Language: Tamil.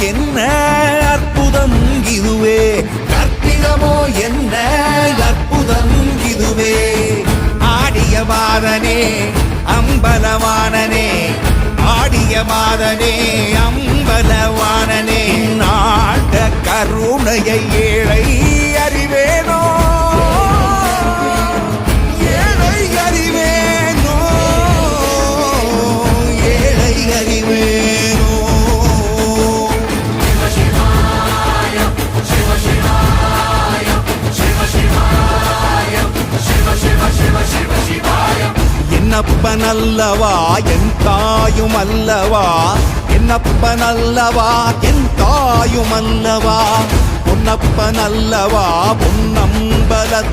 என்ன அற்புதம் இதுவே, கற்பிதமோ என்ன அற்புதம் இதுவே. ஆடிய மாதனே அம்பலவானனே, ஆடிய மாதனே அம்பலவானனே, நாட்ட கருணையை ஏழை அறிவேனோ, ஏழை அறிவேனோ, ஏழை அறிவேனோ. என்னப்பன் அல்லவா என் தாயும் அல்லவா, என்னப்பன் அல்லவா என் தாயும் அல்லவா, பொன்னப்பன் அல்லவா பொன்னம்பலத்து